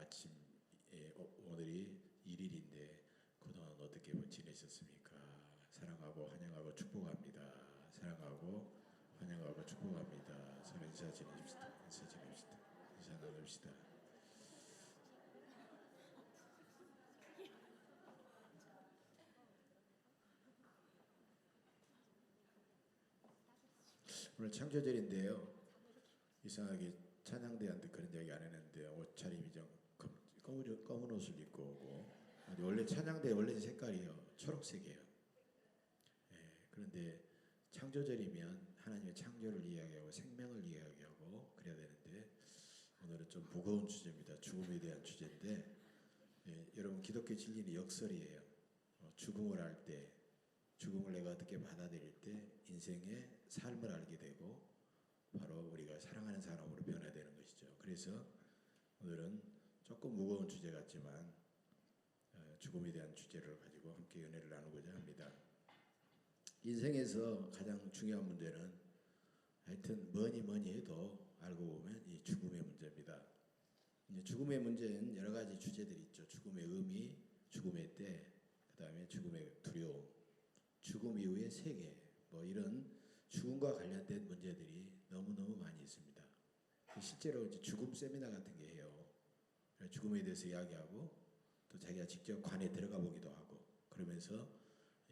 아침 오늘이 1일인데 그동안 어떻게 지내셨습니까? 사랑하고 환영하고 축복합니다. 사랑하고 환영하고 축복합니다. 서로 인사 지내십시다. 인사 지냅시다. 인사 나눕시다. 오늘 창조절인데요. 이상하게 찬양대한테 그런 이야기 안 했는데 옷차림이 좀 검은 옷을 입고 오고, 원래 찬양대 원래 색깔이요 초록색이에요. 그런데 창조절이면 하나님의 창조를 이야기하고 생명을 이야기하고 그래야 되는데 오늘은 좀 무거운 주제입니다. 죽음에 대한 주제인데, 여러분 기독교 진리는 역설이에요. 죽음을 알 때, 죽음을 내가 어떻게 받아들일 때 인생의 삶을 알게 되고 바로 우리가 사랑하는 사람으로 변화되는 것이죠. 그래서 오늘은 조금 무거운 주제 같지만 죽음에 대한 주제를 가지고 함께 은혜를 나누고자 합니다. 인생에서 가장 중요한 문제는 하여튼 뭐니 해도 알고 보면 이 죽음의 문제입니다. 죽음의 문제는 여러 가지 주제들이 있죠. 죽음의 의미, 죽음의 때, 그 다음에 죽음의 두려움, 죽음 이후의 세계, 뭐 이런 죽음과 관련된 문제들이 너무너무 많이 있습니다. 실제로 이제 죽음 세미나 같은 게 해요. 죽음에 대해서 이야기하고 또 자기가 직접 관에 들어가 보기도 하고 그러면서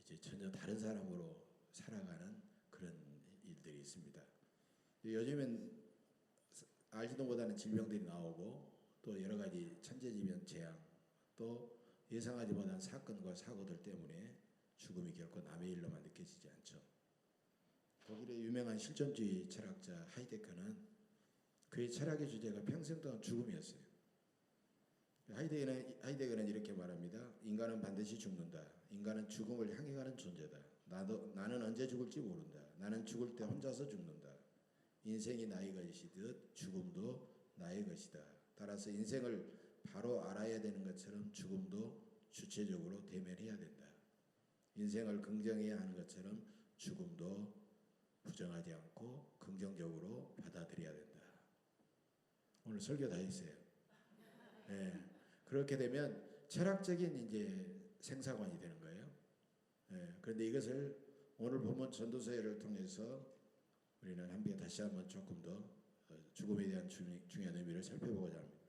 이제 전혀 다른 사람으로 살아가는 그런 일들이 있습니다. 요즘엔 알지도 못하는 질병들이 나오고 또 여러 가지 천재지변 재앙 또 예상하지 못한 사건과 사고들 때문에 죽음이 결코 남의 일로만 느껴지지 않죠. 독일의 유명한 실존주의 철학자 하이데거는 그의 철학의 주제가 평생 동안 죽음이었어요. 하이데거는 이렇게 말합니다. 인간은 반드시 죽는다. 인간은 죽음을 향해 가는 존재다. 나는 언제 죽을지 모른다. 나는 죽을 때 혼자서 죽는다. 인생이 나의 것이듯 죽음도 나의 것이다. 따라서 인생을 바로 알아야 되는 것처럼 죽음도 주체적으로 대면해야 된다. 인생을 긍정해야 하는 것처럼 죽음도 부정하지 않고 긍정적으로 받아들여야 된다. 오늘 설교 다 했어요. 네. 그렇게 되면 철학적인 이제 생사관이 되는 거예요. 그런데 이것을 오늘 본문 전도서를 통해서 우리는 다시 한번 조금 더 죽음에 대한 중요한 의미를 살펴보고자 합니다.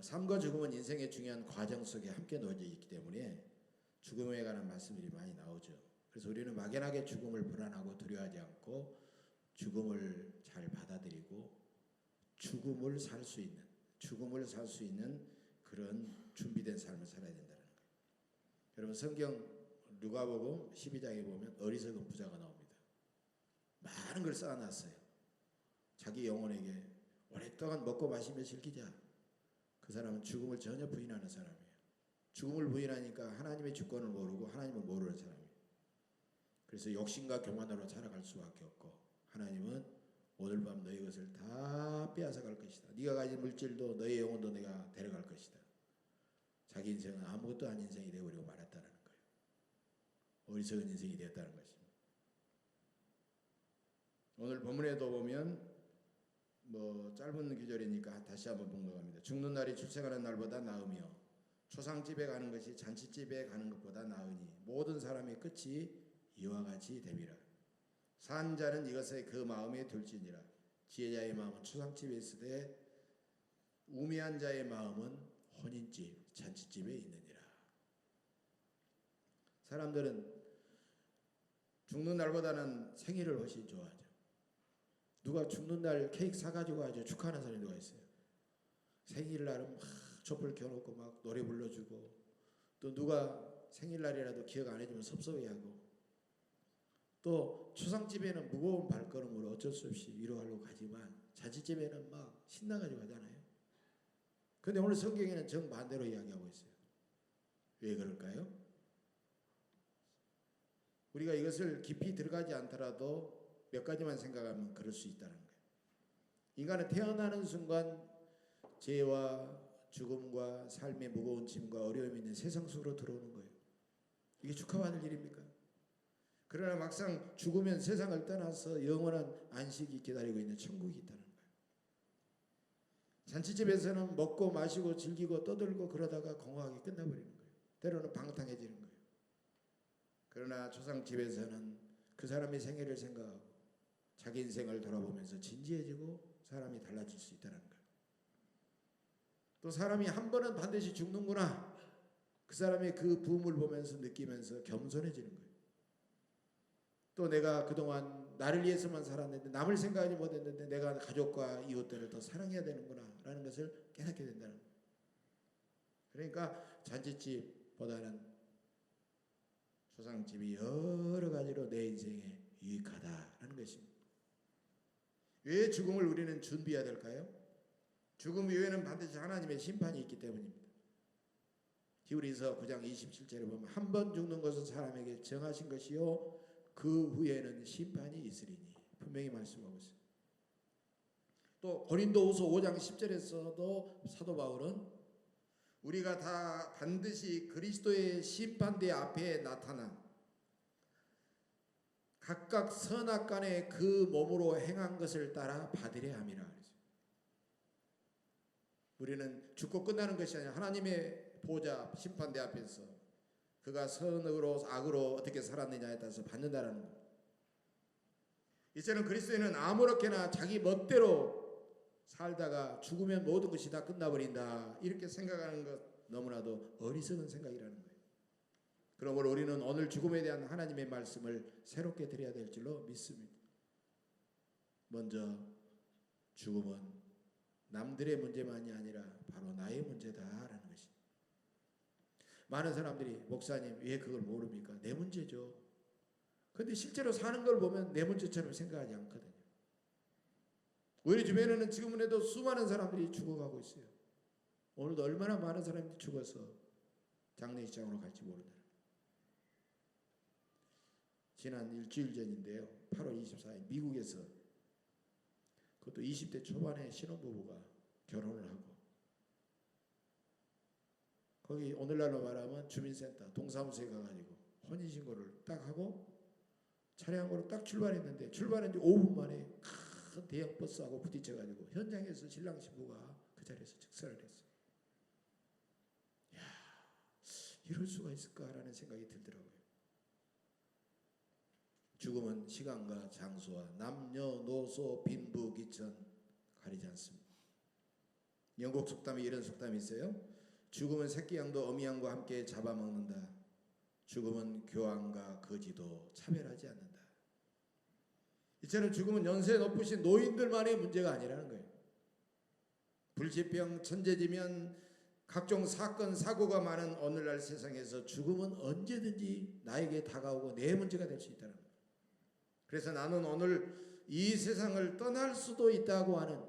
삶과 죽음은 인생의 중요한 과정 속에 함께 놓여져 있기 때문에 죽음에 관한 말씀들이 많이 나오죠. 그래서 우리는 막연하게 죽음을 불안하고 두려워하지 않고 죽음을 잘 받아들이고 죽음을 살 수 있는 그런 준비된 삶을 살아야 된다는 거예요. 여러분 성경 누가복음 12장에 보면 어리석은 부자가 나옵니다. 많은 걸 쌓아놨어요. 자기 영혼에게 오랫동안 먹고 마시며 즐기자. 그 사람은 죽음을 전혀 부인하는 사람이에요. 죽음을 부인하니까 하나님의 주권을 모르고 하나님을 모르는 사람이에요. 그래서 욕심과 교만으로 살아갈 수밖에 없고 하나님은 오늘 밤 너희 것을 다 빼앗아 갈 것이다. 네가 가진 물질도 너희 영혼도 내가 데려갈 것이다. 자기 인생은 아무것도 아닌 인생이 되어버리고 말았다는 거예요. 어리석은 인생이 되었다는 것입니다. 오늘 본문에도 보면 짧은 구절이니까 다시 한번 봉독합니다. 죽는 날이 출생하는 날보다 나으며 초상집에 가는 것이 잔치집에 가는 것보다 나으니 모든 사람의 끝이 이와 같이 됨이라. 산 자는 이것에 그 마음에 둘지니라. 지혜자의 마음은 초상집에 있으되 우매한 자의 마음은 혼인집, 잔치집에 있느니라. 사람들은 죽는 날보다는 생일을 훨씬 좋아하죠. 누가 죽는 날 케이크 사가지고 아주 축하하는 사람이 누가 있어요. 생일날은 막 촛불 켜놓고 막 노래 불러주고 또 누가 생일날이라도 기억 안 해주면 섭섭해하고 또 초상집에는 무거운 발걸음으로 어쩔 수 없이 위로하려고 가지만 잔치집에는 막 신나가지고 가잖아요. 그런데 오늘 성경에는 정반대로 이야기하고 있어요. 왜 그럴까요? 우리가 이것을 깊이 들어가지 않더라도 몇 가지만 생각하면 그럴 수 있다는 거예요. 인간은 태어나는 순간 죄와 죽음과 삶의 무거운 짐과 어려움이 있는 세상 속으로 들어오는 거예요. 이게 축하받을 일입니까? 그러나 막상 죽으면 세상을 떠나서 영원한 안식이 기다리고 있는 천국이 있다는 거예요. 잔치집에서는 먹고 마시고 즐기고 떠들고 그러다가 공허하게 끝나버리는 거예요. 때로는 방탕해지는 거예요. 그러나 초상집에서는 그 사람의 생애를 생각하고 자기 인생을 돌아보면서 진지해지고 사람이 달라질 수 있다는 거예요. 또 사람이 한 번은 반드시 죽는구나. 그 사람의 그 부음을 보면서 느끼면서 겸손해지는 거예요. 또 내가 그동안 나를 위해서만 살았는데 남을 생각하지 못했는데 내가 가족과 이웃들을 더 사랑해야 되는구나 라는 것을 깨닫게 된다는 거예요. 그러니까 잔치집보다는 초상집이 여러 가지로 내 인생에 유익하다라는 것입니다. 왜 죽음을 우리는 준비해야 될까요? 죽음 이후에는 반드시 하나님의 심판이 있기 때문입니다. 히브리서 9장 27절에 보면 한 번 죽는 것은 사람에게 정하신 것이요 그 후에는 심판이 있으리니 분명히 말씀하고 있어요. 또 고린도후서 5장 10절에서도 사도 바울은 우리가 다 반드시 그리스도의 심판대 앞에 나타나 각각 선악간에 그 몸으로 행한 것을 따라 받으려 함이라 그랬어요. 우리는 죽고 끝나는 것이 아니라 하나님의 보좌 심판대 앞에서 그가 선으로 악으로 어떻게 살았느냐에 따라서 받는다라는 거예요. 이제는 그리스도인은 아무렇게나 자기 멋대로 살다가 죽으면 모든 것이 다 끝나버린다 이렇게 생각하는 것 너무나도 어리석은 생각이라는 거예요. 그러므로 우리는 오늘 죽음에 대한 하나님의 말씀을 새롭게 드려야 될 줄로 믿습니다. 먼저 죽음은 남들의 문제만이 아니라 바로 나의 문제다라는 것입니다. 많은 사람들이 목사님 왜 그걸 모릅니까? 내 문제죠. 그런데 실제로 사는 걸 보면 내 문제처럼 생각하지 않거든요. 우리 주변에는 지금에도 수많은 사람들이 죽어가고 있어요. 오늘도 얼마나 많은 사람들이 죽어서 장례식장으로 갈지 모른다. 지난 일주일 전인데요. 8월 24일 미국에서 그것도 20대 초반의 신혼부부가 결혼을 하고 거기 오늘날로 말하면 주민센터 동사무소에 가가지고 혼인신고를 딱 하고 차량으로 딱 출발했는데 출발한 지 5분 만에 큰 대형 버스하고 부딪혀가지고 현장에서 신랑 신부가 그 자리에서 즉사를 했어요. 이야, 이럴 수가 있을까라는 생각이 들더라고요. 죽음은 시간과 장소와 남녀노소 빈부귀천 가리지 않습니다. 영국 속담에 이런 속담이 있어요. 죽음은 새끼 양도 어미 양과 함께 잡아먹는다. 죽음은 교황과 거지도 차별하지 않는다. 이처럼 죽음은 연세 높으신 노인들만의 문제가 아니라는 거예요. 불치병, 천재지면 각종 사건, 사고가 많은 오늘날 세상에서 죽음은 언제든지 나에게 다가오고 내 문제가 될 수 있다는 거예요. 그래서 나는 오늘 이 세상을 떠날 수도 있다고 하는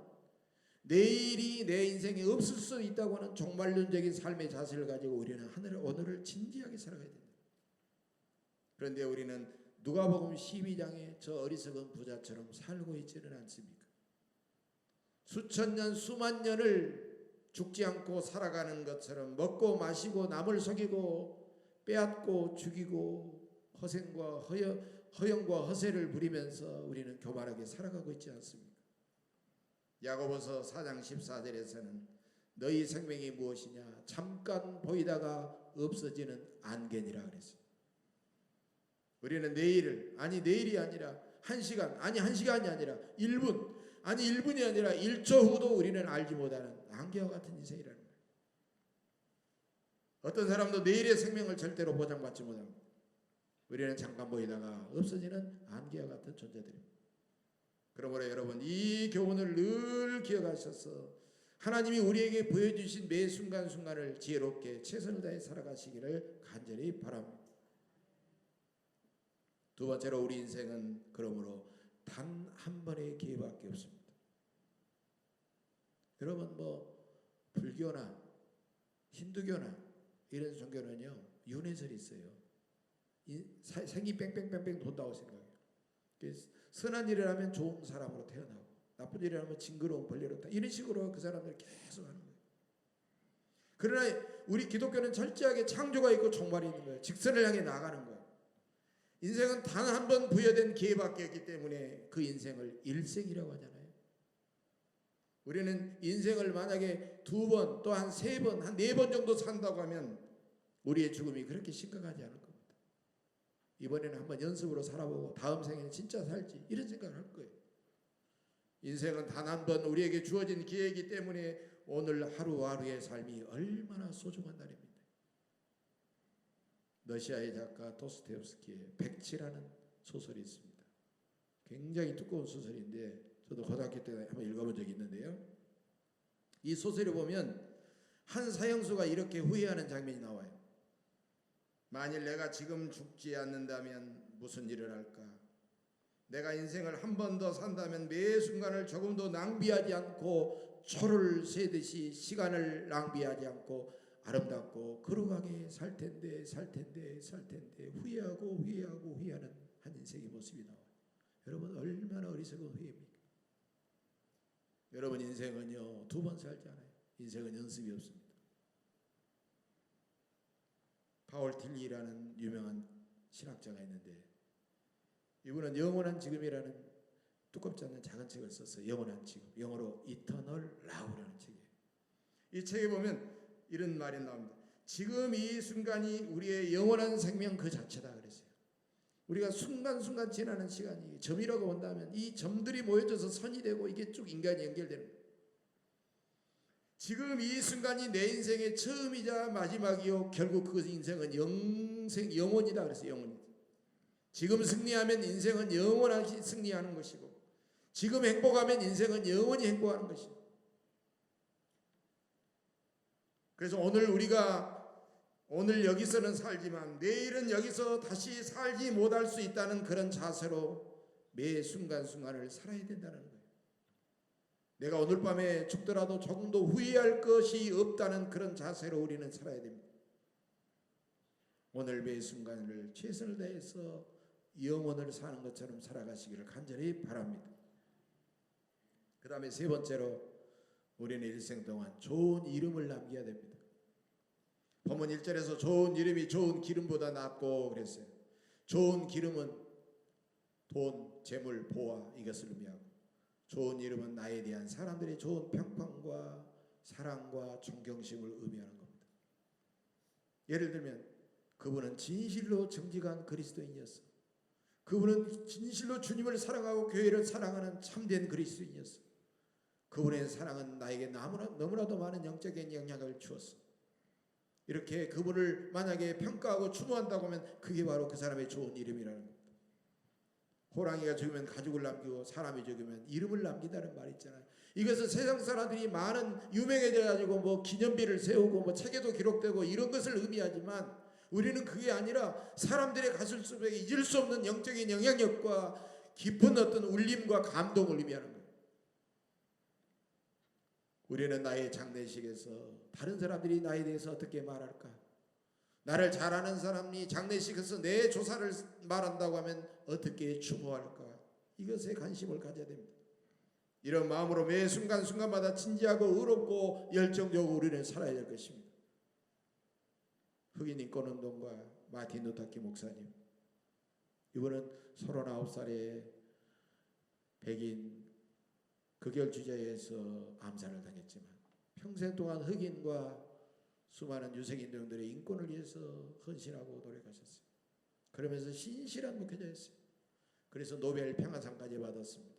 내일이 내 인생에 없을 수 있다고 하는 종말론적인 삶의 자세를 가지고 우리는 오늘을 진지하게 살아가야 됩니다. 그런데 우리는 누가복음 12장의 저 어리석은 부자처럼 살고 있지는 않습니까? 수천 년 수만 년을 죽지 않고 살아가는 것처럼 먹고 마시고 남을 속이고 빼앗고 죽이고 허영과 허세를 부리면서 우리는 교만하게 살아가고 있지 않습니까? 야고보서 4장 14절에서는 너희 생명이 무엇이냐 잠깐 보이다가 없어지는 안개니라 그랬어요. 우리는 내일이 아니라 1시간, 아니 1시간이 아니라 1분, 아니 1분이 아니라 1초 후도 우리는 알지 못하는 안개와 같은 인생이라는 거예요. 어떤 사람도 내일의 생명을 절대로 보장받지 못합니다. 우리는 잠깐 보이다가 없어지는 안개와 같은 존재들입니다. 그러므로 여러분 이 교훈을 늘 기억하셔서 하나님이 우리에게 보여주신 매 순간순간을 지혜롭게 최선을 다해 살아가시기를 간절히 바랍니다. 두 번째로 우리 인생은 그러므로 단 한 번의 기회밖에 없습니다. 여러분 불교나 힌두교나 이런 종교는요 윤회설이 있어요. 생이 뺑뺑뺑뺑 돈다고 생각해요. 선한 일을 하면 좋은 사람으로 태어나고 나쁜 일을 하면 징그러운 벌레로 이런 식으로 그 사람들이 계속 하는 거예요. 그러나 우리 기독교는 철저하게 창조가 있고 종말이 있는 거예요. 직선을 향해 나가는 거예요. 인생은 단 한 번 부여된 기회밖에 없기 때문에 그 인생을 일생이라고 하잖아요. 우리는 인생을 만약에 2번, 또 한 3번, 한 4번 정도 산다고 하면 우리의 죽음이 그렇게 심각하지 않을 겁니다. 이번에는 한번 연습으로 살아보고 다음 생에는 진짜 살지, 이런 생각을 할 거예요. 인생은 단 한 번 우리에게 주어진 기회이기 때문에 오늘 하루하루의 삶이 얼마나 소중한 날입니다. 러시아의 작가 도스토옙스키의 백치라는 소설이 있습니다. 굉장히 두꺼운 소설인데 저도 고등학교 때 한번 읽어본 적이 있는데요. 이 소설을 보면 한 사형수가 이렇게 후회하는 장면이 나와요. 만일 내가 지금 죽지 않는다면 무슨 일을 할까? 내가 인생을 한 번 더 산다면 매 순간을 조금도 낭비하지 않고 초를 세듯이 시간을 낭비하지 않고 아름답고 거룩하게 살 텐데 후회하고 후회하는 한 인생의 모습이 나와요. 여러분 얼마나 어리석은 후회입니까? 여러분 인생은요 2번 살지 않아요. 인생은 연습이 없습니다. 파울 틸리라는 유명한 신학자가 있는데 이분은 영원한 지금이라는 두껍지 않은 작은 책을 썼어요. 영원한 지금, 영어로 Eternal Now라는 책이에요. 이 책에 보면 이런 말이 나옵니다. 지금 이 순간이 우리의 영원한 생명 그 자체다 그랬어요. 우리가 순간순간 지나는 시간이 점이라고 본다면 이 점들이 모여져서 선이 되고 이게 쭉 인간이 연결되는 거예요. 지금 이 순간이 내 인생의 처음이자 마지막이요 결국 그 인생은 영원이다 그랬어요. 영원히. 지금 승리하면 인생은 영원하게 승리하는 것이고 지금 행복하면 인생은 영원히 행복하는 것이고 그래서 오늘 여기서는 살지만 내일은 여기서 다시 살지 못할 수 있다는 그런 자세로 매 순간순간을 살아야 된다는 거예요. 내가 오늘 밤에 죽더라도 조금도 후회할 것이 없다는 그런 자세로 우리는 살아야 됩니다. 오늘 매 순간을 최선을 다해서 영혼을 사는 것처럼 살아가시기를 간절히 바랍니다. 그 다음에 3번째로 우리는 일생 동안 좋은 이름을 남겨야 됩니다. 본문 1절에서 좋은 이름이 좋은 기름보다 낫고 그랬어요. 좋은 기름은 돈, 재물, 보화 이것을 의미하고 좋은 이름은 나에 대한 사람들의 좋은 평판과 사랑과 존경심을 의미하는 겁니다. 예를 들면 그분은 진실로 정직한 그리스도인이었어. 그분은 진실로 주님을 사랑하고 교회를 사랑하는 참된 그리스도인이었어. 그분의 사랑은 나에게 너무나도 많은 영적인 영향을 주었어. 이렇게 그분을 만약에 평가하고 추모한다고 하면 그게 바로 그 사람의 좋은 이름이라는 겁니다. 호랑이가 죽으면 가죽을 남기고 사람이 죽으면 이름을 남긴다는 말이 있잖아요. 이것은 세상 사람들이 많은 유명해져 가지고 뭐 기념비를 세우고 뭐 책에도 기록되고 이런 것을 의미하지만 우리는 그게 아니라 사람들의 가슴 속에 잊을 수 없는 영적인 영향력과 깊은 어떤 울림과 감동을 의미하는 거예요. 우리는 나의 장례식에서 다른 사람들이 나에 대해서 어떻게 말할까? 나를 잘 아는 사람이 장례식에서 내 조사를 말한다고 하면 어떻게 추모할까? 이것에 관심을 가져야 됩니다. 이런 마음으로 매 순간순간마다 진지하고 의롭고 열정적으로 우리는 살아야 될 것입니다. 흑인 인권운동가 마틴 루터킹 목사님, 이분은 39살에 백인 극열주의자에서 암살을 당했지만 평생 동안 흑인과 수많은 유색인종들의 인권을 위해서 헌신하고 노력하셨어요. 그러면서 신실한 목회자였어요. 그래서 노벨 평화상까지 받았습니다.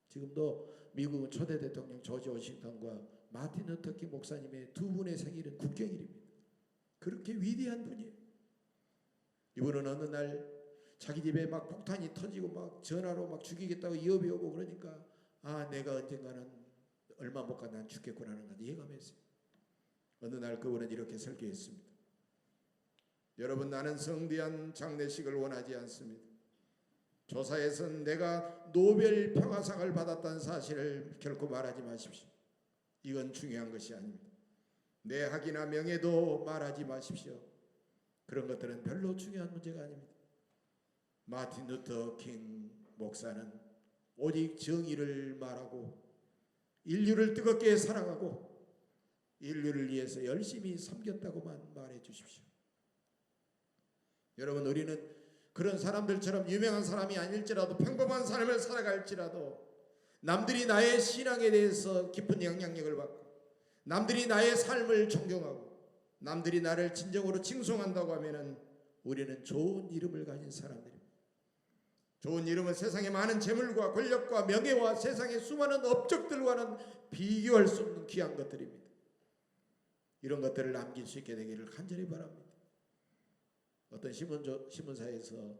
지금도 미국 초대 대통령 조지 워싱턴과 마틴 루터킹 목사님의 두 분의 생일은 국경일입니다. 그렇게 위대한 분이에요. 이분은 어느 날 자기 집에 막 폭탄이 터지고 막 전화로 막 죽이겠다고 위협이 오고 그러니까 내가 언젠가는 얼마 못 가 난 죽겠구나 하는 걸 예감했어요. 어느 날 그분은 이렇게 설교했습니다. 여러분, 나는 성대한 장례식을 원하지 않습니다. 조사에선 내가 노벨 평화상을 받았다는 사실을 결코 말하지 마십시오. 이건 중요한 것이 아닙니다. 내 학이나 명예도 말하지 마십시오. 그런 것들은 별로 중요한 문제가 아닙니다. 마틴 루터 킹 목사는 오직 정의를 말하고 인류를 뜨겁게 사랑하고 인류를 위해서 열심히 섬겼다고만 말해 주십시오. 여러분, 우리는 그런 사람들처럼 유명한 사람이 아닐지라도 평범한 삶을 살아갈지라도 남들이 나의 신앙에 대해서 깊은 영향력을 받고, 남들이 나의 삶을 존경하고, 남들이 나를 진정으로 칭송한다고 하면은 우리는 좋은 이름을 가진 사람들입니다. 좋은 이름은 세상의 많은 재물과 권력과 명예와 세상의 수많은 업적들과는 비교할 수 없는 귀한 것들입니다. 이런 것들을 남길 수 있게 되기를 간절히 바랍니다. 어떤 신문사에서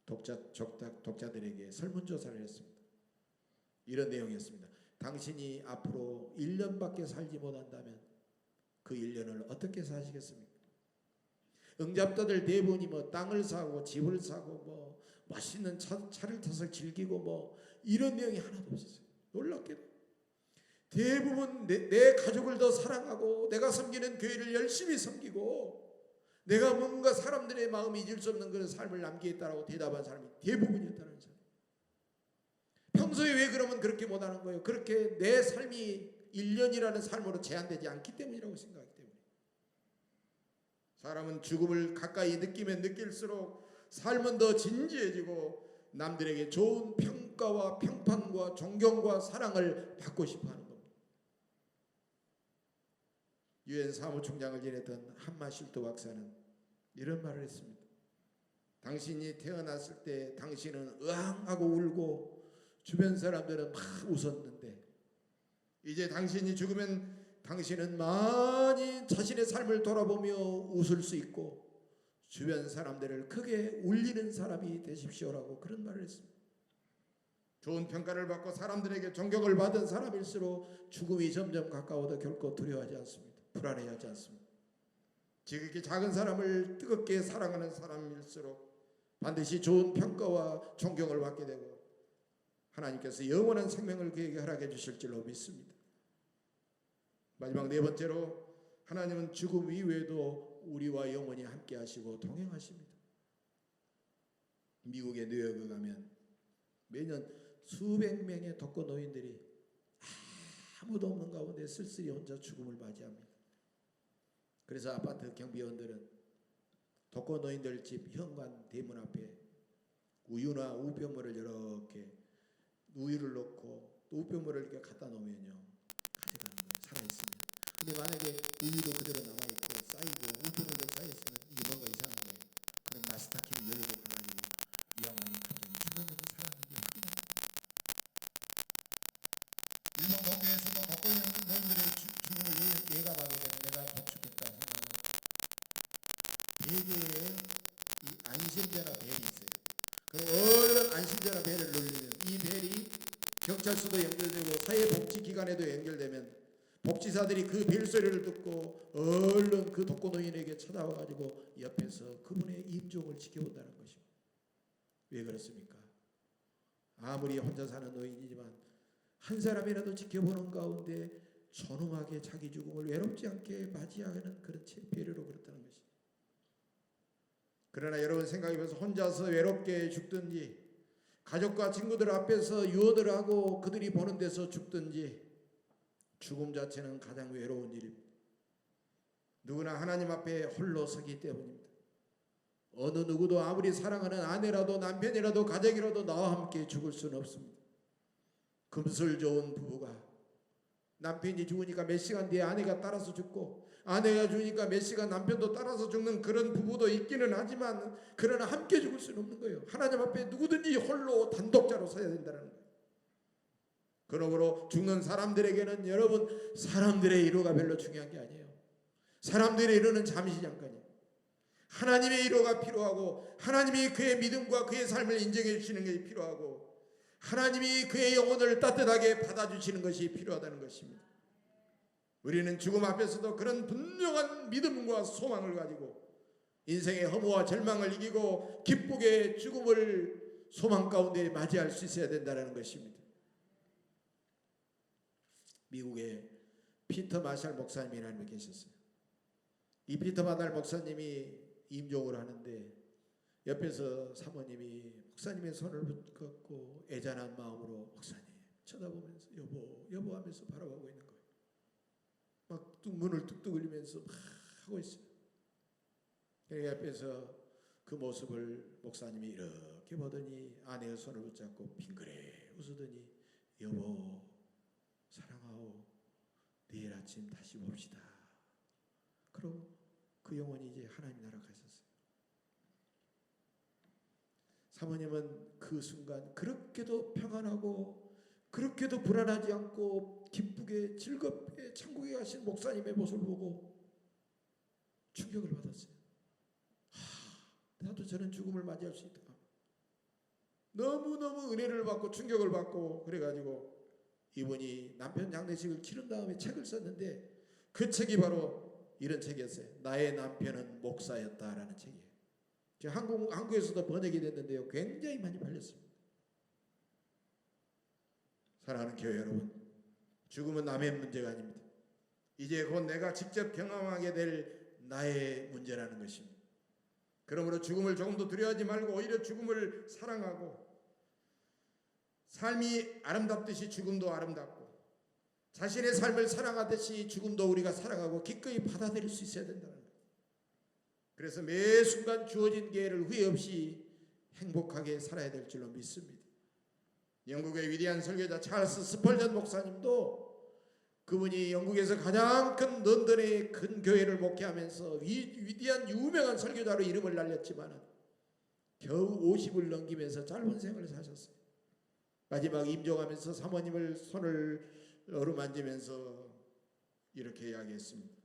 독자들에게 설문조사를 했습니다. 이런 내용이었습니다. 당신이 앞으로 1년밖에 살지 못한다면 그 1년을 어떻게 사시겠습니까? 응답자들 대부분이 뭐 땅을 사고 집을 사고 뭐 멋있는 차를 타서 즐기고 뭐 이런 내용이 하나도 없었어요. 놀랍게도 대부분 내 가족을 더 사랑하고 내가 섬기는 교회를 열심히 섬기고 내가 뭔가 사람들의 마음이 잊을 수 없는 그런 삶을 남기겠다라고 대답한 사람이 대부분이었다는 사람. 평소에 왜 그러면 그렇게 못하는 거예요? 그렇게 내 삶이 1년이라는 삶으로 제한되지 않기 때문이라고 생각하기 때문에. 사람은 죽음을 가까이 느끼면 느낄수록 삶은 더 진지해지고 남들에게 좋은 평가와 평판과 존경과 사랑을 받고 싶어하는 겁니다. 유엔 사무총장을 지냈던 한마실도 박사는 이런 말을 했습니다. 당신이 태어났을 때 당신은 으앙하고 울고 주변 사람들은 막 웃었는데 이제 당신이 죽으면 당신은 많이 자신의 삶을 돌아보며 웃을 수 있고 주변 사람들을 크게 울리는 사람이 되십시오라고 그런 말을 했습니다. 좋은 평가를 받고 사람들에게 존경을 받은 사람일수록 죽음이 점점 가까워도 결코 두려워하지 않습니다. 불안해하지 않습니다. 지극히 작은 사람을 뜨겁게 사랑하는 사람일수록 반드시 좋은 평가와 존경을 받게 되고 하나님께서 영원한 생명을 그에게 허락해 주실 줄로 믿습니다. 마지막 네 번째로 하나님은 죽음 이후에도 우리와 영원히 함께 하시고 동행하십니다. 미국의 뉴욕에 가면 매년 수백 명의 독거 노인들이 아무도 없는 가운데 쓸쓸히 혼자 죽음을 맞이합니다. 그래서 아파트 경비원들은 독거 노인들 집 현관 대문 앞에 우유나 우편물을 이렇게 우유를 넣고 또 우편물을 이렇게 갖다 놓으면요 가져가는 거예요. 살아있습니다. 근데 만약에 우유도 그대로 남아있고 쌓이고 우편물도 쌓여있으면 이게 뭔가 이상한 거예요. 그럼 마스터키를 열고 가가지고 영원히 그분이 죽었는지 살았는지 확인합니다. 일본 독교에서도 독거 노인들의 죽음을 예감하게 되면 내가 곧 죽겠다 생각하고 대개의 이 안심제나 벨이 있어요. 그럼 얼른 안심제나 벨을 누르면 이 벨이 경찰서도 연결되고 사회복지기관에도 연결되면 복지사들이 그 벨소리를 듣고 얼른 그 독거 노인에게 찾아와가지고 옆에서 그분의 임종을 지켜본다는 것입니다. 왜 그렇습니까? 아무리 혼자 사는 노인이지만 한 사람이라도 지켜보는 가운데 존엄하게 자기 죽음을 외롭지 않게 맞이하는 그런 배려로 그렇다는 것입니다. 그러나 여러분 생각해보세요. 혼자서 외롭게 죽든지 가족과 친구들 앞에서 유언을 하고 그들이 보는 데서 죽든지 죽음 자체는 가장 외로운 일입니다. 누구나 하나님 앞에 홀로 서기 때문입니다. 어느 누구도 아무리 사랑하는 아내라도 남편이라도 가족이라도 나와 함께 죽을 수는 없습니다. 금슬 좋은 부부가 남편이 죽으니까 몇 시간 뒤에 아내가 따라서 죽고 아내가 죽으니까 몇 시간 남편도 따라서 죽는 그런 부부도 있기는 하지만 그러나 함께 죽을 수는 없는 거예요. 하나님 앞에 누구든지 홀로 단독자로 서야 된다는 거예요. 그러므로 죽는 사람들에게는 여러분 사람들의 위로가 별로 중요한 게 아니에요. 사람들의 위로는 잠시 잠깐이에요. 하나님의 위로가 필요하고 하나님이 그의 믿음과 그의 삶을 인정해 주시는 것이 필요하고 하나님이 그의 영혼을 따뜻하게 받아주시는 것이 필요하다는 것입니다. 우리는 죽음 앞에서도 그런 분명한 믿음과 소망을 가지고 인생의 허무와 절망을 이기고 기쁘게 죽음을 소망 가운데 맞이할 수 있어야 된다는 것입니다. 미국에 피터 마샬 목사님이라는 분이 계셨어요. 이 피터 마샬 목사님이 임종을 하는데 옆에서 사모님이 목사님의 손을 붙잡고 애잔한 마음으로 목사님 쳐다보면서 여보 하면서 바라보고 있는 거예요. 막 문을 뚝뚝 흘리면서 막 하고 있어요. 그러니까 옆에서 그 모습을 목사님이 이렇게 보더니 아내의 손을 붙잡고 빙그레 웃으더니 여보 사랑하오 내일 아침 다시 봅시다. 그러고 그 영혼이 이제 하나님 나라 가셨어요. 사모님은 그 순간 그렇게도 평안하고 그렇게도 불안하지 않고 기쁘게 즐겁게 천국에 가신 목사님의 모습을 보고 충격을 받았어요. 나도 저런 죽음을 맞이할 수 있다. 너무너무 은혜를 받고 충격을 받고 그래가지고 이분이 남편 장례식을 치른 다음에 책을 썼는데 그 책이 바로 이런 책이었어요. 나의 남편은 목사였다라는 책이에요. 지금 한국에서도 번역이 됐는데요. 굉장히 많이 팔렸습니다. 사랑하는 교회 여러분, 죽음은 남의 문제가 아닙니다. 이제 곧 내가 직접 경험하게 될 나의 문제라는 것입니다. 그러므로 죽음을 조금도 두려워하지 말고 오히려 죽음을 사랑하고 삶이 아름답듯이 죽음도 아름답고 자신의 삶을 사랑하듯이 죽음도 우리가 사랑하고 기꺼이 받아들일 수 있어야 된다는 거예요. 그래서 매 순간 주어진 기회를 후회 없이 행복하게 살아야 될 줄로 믿습니다. 영국의 위대한 설교자 찰스 스펄전 목사님도 그분이 영국에서 가장 큰 런던의 큰 교회를 목회하면서 위대한 유명한 설교자로 이름을 날렸지만 겨우 50을 넘기면서 짧은 생을 사셨어요. 마지막 임종하면서 사모님을 손을 어루만지면서 이렇게 이야기했습니다.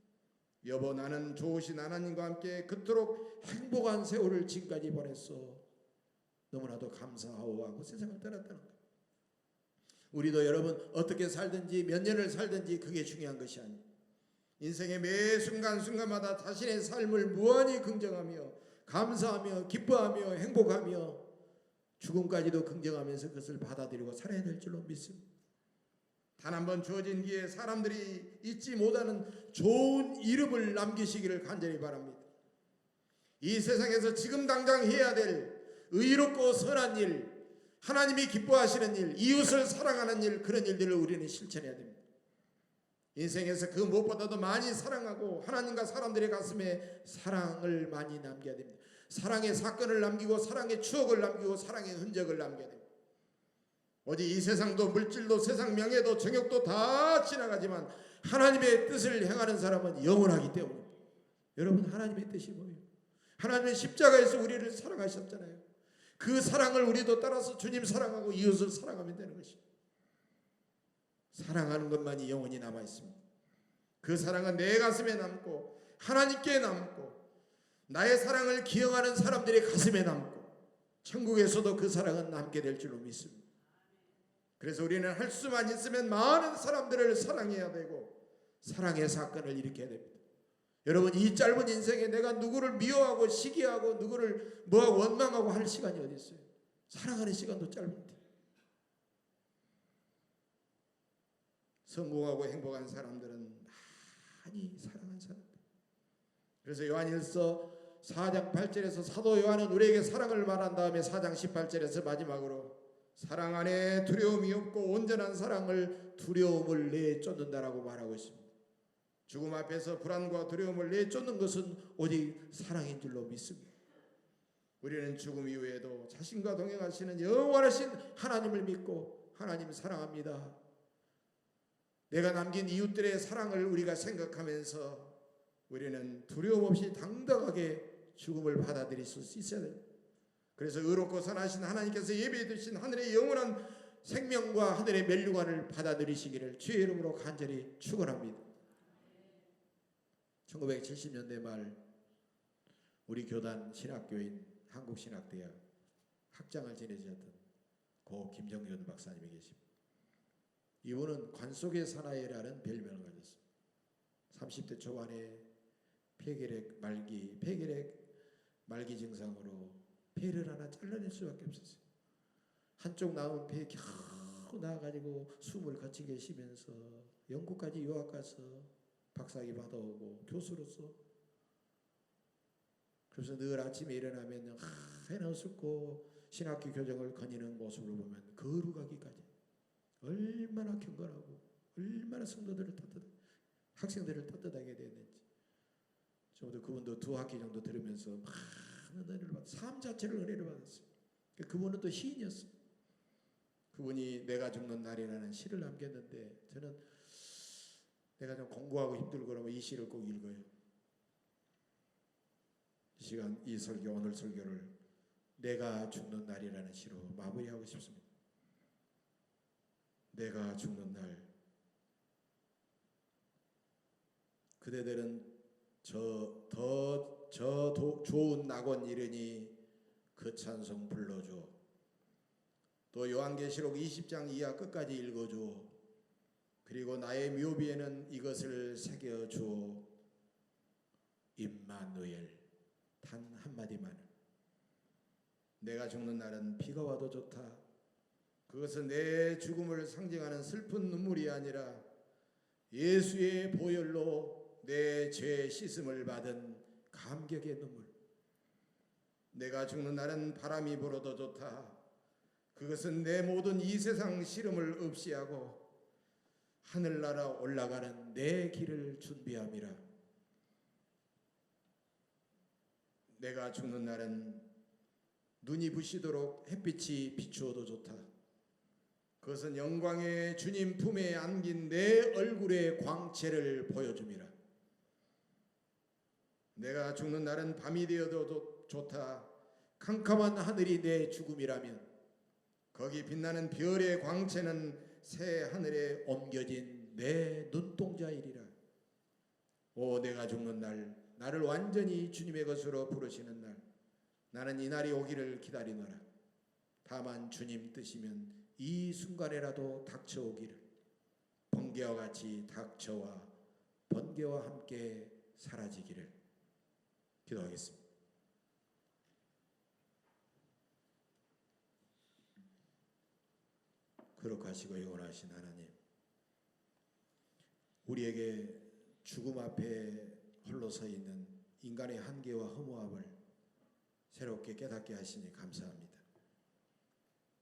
여보 나는 좋으신 하나님과 함께 그토록 행복한 세월을 지금까지 보냈어. 너무나도 감사하오 하고 세상을 떠났다는 거예요. 우리도 여러분 어떻게 살든지 몇 년을 살든지 그게 중요한 것이 아니에요. 인생의 매 순간순간마다 자신의 삶을 무한히 긍정하며 감사하며 기뻐하며 행복하며 죽음까지도 긍정하면서 그것을 받아들이고 살아야 될 줄로 믿습니다. 단 한 번 주어진 기회에 사람들이 잊지 못하는 좋은 이름을 남기시기를 간절히 바랍니다. 이 세상에서 지금 당장 해야 될 의롭고 선한 일, 하나님이 기뻐하시는 일, 이웃을 사랑하는 일, 그런 일들을 우리는 실천해야 됩니다. 인생에서 그 무엇보다도 많이 사랑하고 하나님과 사람들의 가슴에 사랑을 많이 남겨야 됩니다. 사랑의 사건을 남기고 사랑의 추억을 남기고 사랑의 흔적을 남겨야 됩니다. 어디 이 세상도 물질도 세상 명예도 정욕도 다 지나가지만 하나님의 뜻을 행하는 사람은 영원하기 때문입니다. 여러분 하나님의 뜻이 뭐예요? 하나님의 십자가에서 우리를 사랑하셨잖아요. 그 사랑을 우리도 따라서 주님 사랑하고 이웃을 사랑하면 되는 것입니다. 사랑하는 것만이 영원히 남아있습니다. 그 사랑은 내 가슴에 남고 하나님께 남고 나의 사랑을 기억하는 사람들의 가슴에 남고 천국에서도 그 사랑은 남게 될 줄로 믿습니다. 그래서 우리는 할 수만 있으면 많은 사람들을 사랑해야 되고 사랑의 사건을 일으켜야 됩니다. 여러분 이 짧은 인생에 내가 누구를 미워하고 시기하고 누구를 뭐하고 원망하고 할 시간이 어디 있어요? 사랑하는 시간도 짧은데. 성공하고 행복한 사람들은 많이 사랑한 사람들. 그래서 요한일서 4장 8절에서 사도 요한은 우리에게 사랑을 말한 다음에 4장 18절에서 마지막으로 사랑 안에 두려움이 없고 온전한 사랑을 두려움을 내쫓는다라고 말하고 있습니다. 죽음 앞에서 불안과 두려움을 내쫓는 것은 오직 사랑인 줄로 믿습니다. 우리는 죽음 이후에도 자신과 동행하시는 영원하신 하나님을 믿고 하나님 사랑합니다. 내가 남긴 이웃들의 사랑을 우리가 생각하면서 우리는 두려움 없이 당당하게 죽음을 받아들일 수 있어야 됩니다. 그래서 의롭고 선하신 하나님께서 예비해 두신 하늘의 영원한 생명과 하늘의 멸류관을 받아들이시기를 주의 이름으로 간절히 축원합니다. 1970년대 말 우리 교단 신학교인 한국신학대학 학장을 지내셨던 고 김정준 박사님이 계십니다. 이분은 관속의 사나이라는 별명을 가졌습니다. 30대 초반에 폐결핵 말기 증상으로 폐를 하나 잘라낼 수밖에 없었어요. 한쪽 나온 폐 겨우 나와가지고 숨을 거치게 쉬면서 영국까지 유학 가서 박사학위 받아오고 교수로서 그래서 늘 아침에 일어나면 해는 웃고 신학교 교정을 거니는 모습을 보면 거룩하기까지 얼마나 경건하고 얼마나 성도들을 학생들을 떳떳하게 되었는지. 저도 그분도 2학기 정도 들으면서 많은 은혜를 받았어요. 삶 자체를 은혜를 받았어요. 그분은 또 시인이었어요. 그분이 내가 죽는 날이라는 시를 남겼는데 저는 내가 좀 공부하고 힘들고 그러면 이 시를 꼭 읽어요. 이 시간 이 설교 오늘 설교를 내가 죽는 날이라는 시로 마무리하고 싶습니다. 내가 죽는 날 그대들은 저 좋은 낙원 이르니 그 찬송 불러줘. 또 요한계시록 20장 이하 끝까지 읽어줘. 그리고 나의 묘비에는 이것을 새겨줘. 임마누엘. 단 한마디만. 내가 죽는 날은 비가 와도 좋다. 그것은 내 죽음을 상징하는 슬픈 눈물이 아니라 예수의 보혈로 내 죄 씻음을 받은 감격의 눈물. 내가 죽는 날은 바람이 불어도 좋다. 그것은 내 모든 이 세상 시름을 없이 하고 하늘나라 올라가는 내 길을 준비함이라. 내가 죽는 날은 눈이 부시도록 햇빛이 비추어도 좋다. 그것은 영광의 주님 품에 안긴 내 얼굴의 광채를 보여줌이라. 내가 죽는 날은 밤이 되어도 좋다. 캄캄한 하늘이 내 죽음이라면 거기 빛나는 별의 광채는 새 하늘에 옮겨진 내 눈동자이리라. 오, 내가 죽는 날, 나를 완전히 주님의 것으로 부르시는 날, 나는 이 날이 오기를 기다리노라. 다만 주님 뜻이면 이 순간에라도 닥쳐오기를. 번개와 같이 닥쳐와 번개와 함께 사라지기를. 기도하겠습니다. 거룩하시고 영원하신 하나님, 우리에게 죽음 앞에 홀로 서 있는 인간의 한계와 허무함을 새롭게 깨닫게 하시니 감사합니다.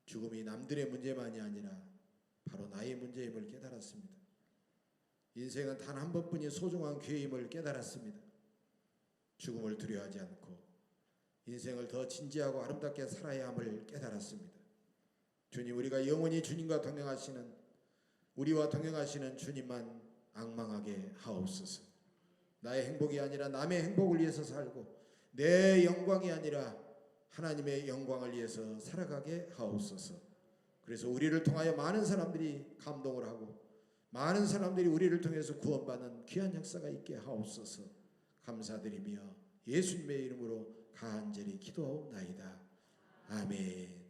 죽음이 남들의 문제만이 아니라 바로 나의 문제임을 깨달았습니다. 인생은 단 한 번뿐이 소중한 기회임을 깨달았습니다. 죽음을 두려워하지 않고 인생을 더 진지하고 아름답게 살아야 함을 깨달았습니다. 주님, 우리가 영원히 주님과 동행하시는, 우리와 동행하시는 주님만 앙망하게 하옵소서. 나의 행복이 아니라 남의 행복을 위해서 살고 내 영광이 아니라 하나님의 영광을 위해서 살아가게 하옵소서. 그래서 우리를 통하여 많은 사람들이 감동을 하고 많은 사람들이 우리를 통해서 구원받는 귀한 역사가 있게 하옵소서. 감사드리며 예수님의 이름으로 간절히 기도하옵나이다. 아멘.